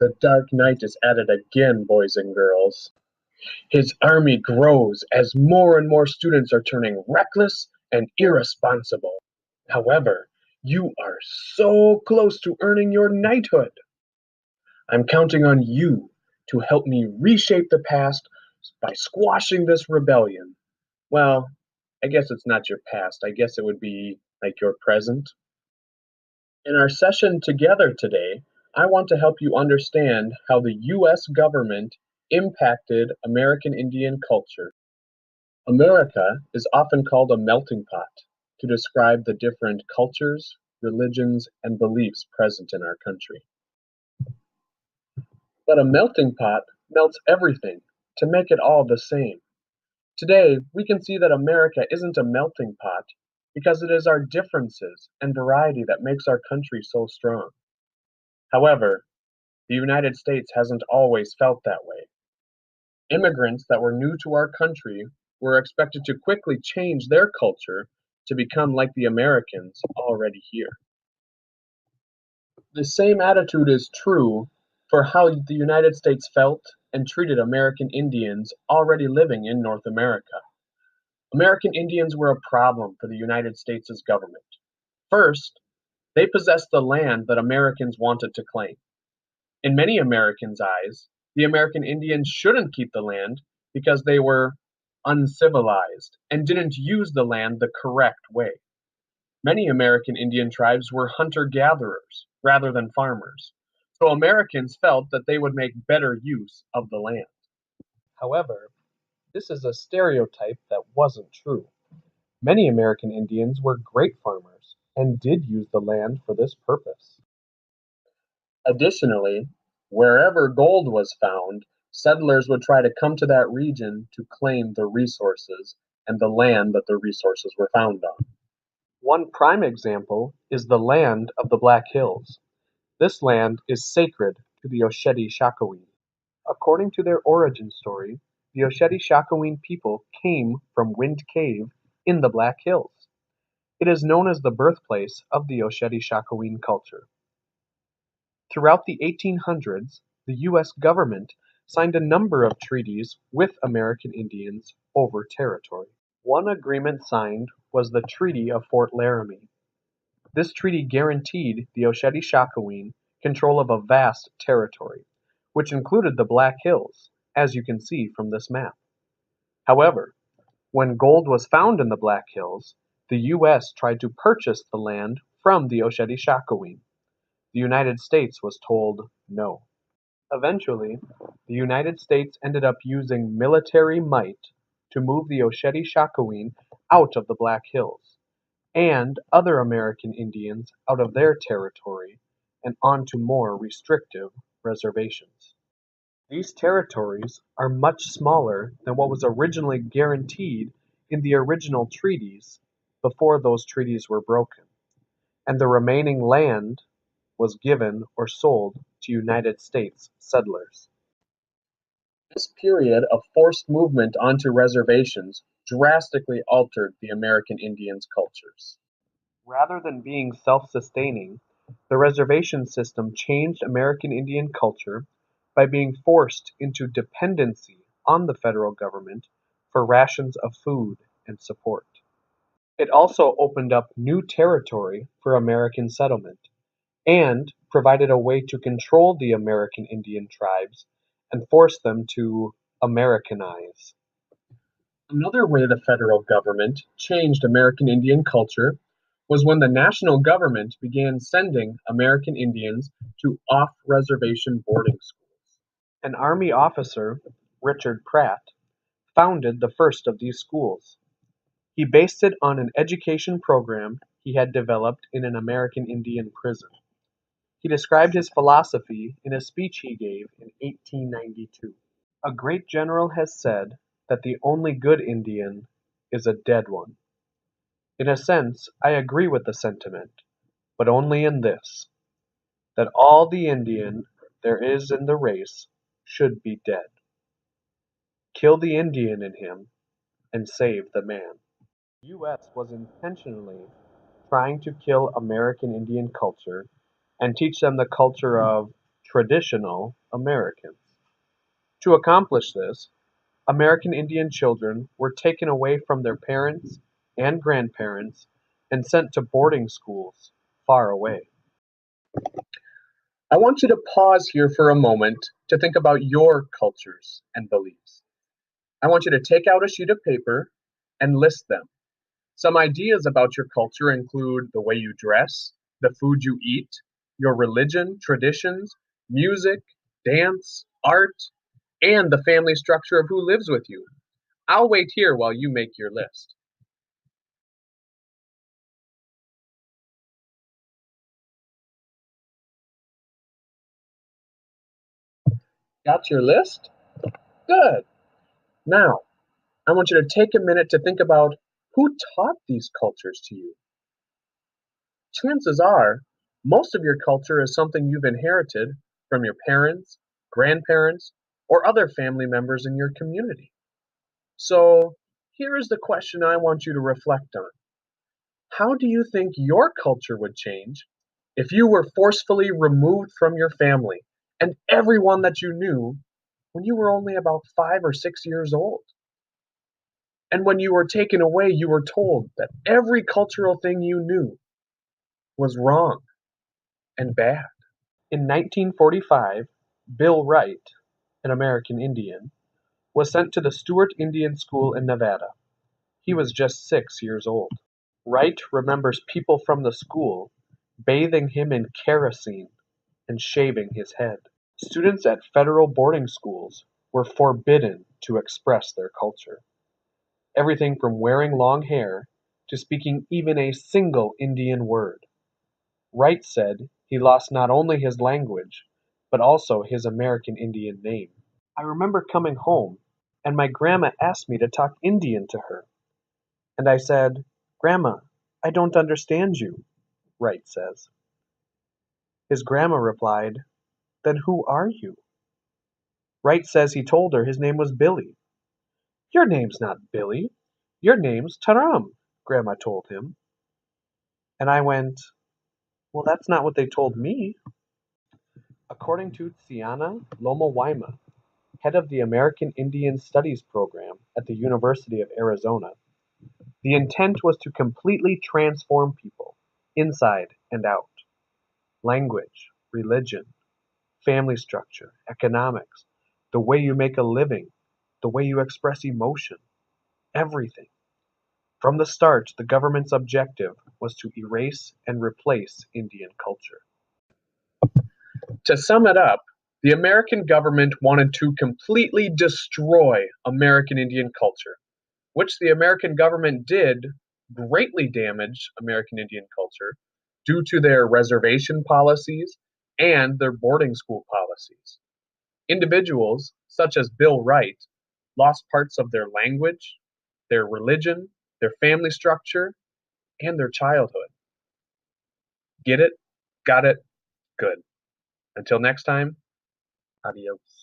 The Dark Knight is at it again, boys and girls. His army grows as more and more students are turning reckless and irresponsible. However, you are so close to earning your knighthood. I'm counting on you to help me reshape the past by squashing this rebellion. Well, I guess it's not your past. I guess it would be like your present. In our session together today, I want to help you understand how the US government impacted American Indian culture. America is often called a melting pot to describe the different cultures, religions, and beliefs present in our country. But a melting pot melts everything to make it all the same. Today, we can see that America isn't a melting pot because it is our differences and variety that makes our country so strong. However, the United States hasn't always felt that way. Immigrants that were new to our country were expected to quickly change their culture to become like the Americans already here. The same attitude is true for how the United States felt and treated American Indians already living in North America. American Indians were a problem for the United States' government. First, they possessed the land that Americans wanted to claim. In many Americans' eyes, the American Indians shouldn't keep the land because they were uncivilized and didn't use the land the correct way. Many American Indian tribes were hunter-gatherers rather than farmers, so Americans felt that they would make better use of the land. However, this is a stereotype that wasn't true. Many American Indians were great farmers and did use the land for this purpose. Additionally, wherever gold was found, settlers would try to come to that region to claim the resources and the land that the resources were found on. One prime example is the land of the Black Hills. This land is sacred to the Osheti Shakowin. According to their origin story, the Osheti Shakowin people came from Wind Cave in the Black Hills. It is known as the birthplace of the Osheti Shakowin culture. Throughout the 1800s, the U.S. government signed a number of treaties with American Indians over territory. One agreement signed was the Treaty of Fort Laramie. This treaty guaranteed the Osheti Shakowin control of a vast territory, which included the Black Hills, as you can see from this map. However, when gold was found in the Black Hills, the U.S. tried to purchase the land from the Osheti Shakowin. The United States was told no. Eventually, the United States ended up using military might to move the Osheti Shakowin out of the Black Hills, and other American Indians out of their territory and onto more restrictive reservations. These territories are much smaller than what was originally guaranteed in the original treaties before those treaties were broken, and the remaining land was given or sold to United States settlers. This period of forced movement onto reservations drastically altered the American Indians' cultures. Rather than being self-sustaining, the reservation system changed American Indian culture by being forced into dependency on the federal government for rations of food and support. It also opened up new territory for American settlement and provided a way to control the American Indian tribes and force them to Americanize. Another way the federal government changed American Indian culture was when the national government began sending American Indians to off-reservation boarding schools. An Army officer, Richard Pratt, founded the first of these schools. He based it on an education program he had developed in an American Indian prison. He described his philosophy in a speech he gave in 1892. A great general has said that the only good Indian is a dead one. In a sense, I agree with the sentiment, but only in this, that all the Indian there is in the race should be dead. Kill the Indian in him and save the man. The U.S. was intentionally trying to kill American Indian culture and teach them the culture of traditional Americans. To accomplish this, American Indian children were taken away from their parents and grandparents and sent to boarding schools far away. I want you to pause here for a moment to think about your cultures and beliefs. I want you to take out a sheet of paper and list them. Some ideas about your culture include the way you dress, the food you eat, your religion, traditions, music, dance, art, and the family structure of who lives with you. I'll wait here while you make your list. Got your list? Good. Now, I want you to take a minute to think about who taught these cultures to you. Chances are, most of your culture is something you've inherited from your parents, grandparents, or other family members in your community. So, here is the question I want you to reflect on. How do you think your culture would change if you were forcefully removed from your family and everyone that you knew when you were only about 5 or 6 years old? And when you were taken away, you were told that every cultural thing you knew was wrong and bad. In 1945, Bill Wright, an American Indian, was sent to the Stewart Indian School in Nevada. He was just 6 years old. Wright remembers people from the school bathing him in kerosene and shaving his head. Students at federal boarding schools were forbidden to express their culture. Everything from wearing long hair to speaking even a single Indian word. Wright said he lost not only his language, but also his American Indian name. I remember coming home, and my grandma asked me to talk Indian to her. And I said, "Grandma, I don't understand you," Wright says. His grandma replied, "Then who are you?" Wright says he told her his name was Billy. "Your name's not Billy. Your name's Taram," Grandma told him. And I went, "Well, that's not what they told me." According to Tsiana Loma-Waima, head of the American Indian Studies program at the University of Arizona, the intent was to completely transform people, inside and out. Language, religion, family structure, economics, the way you make a living, the way you express emotion, everything. From the start, the government's objective was to erase and replace Indian culture. To sum it up, the American government wanted to completely destroy American Indian culture, which the American government did greatly damage American Indian culture due to their reservation policies and their boarding school policies. Individuals, such as Bill Wright, lost parts of their language, their religion, their family structure, and their childhood. Get it? Got it? Good. Until next time, adios.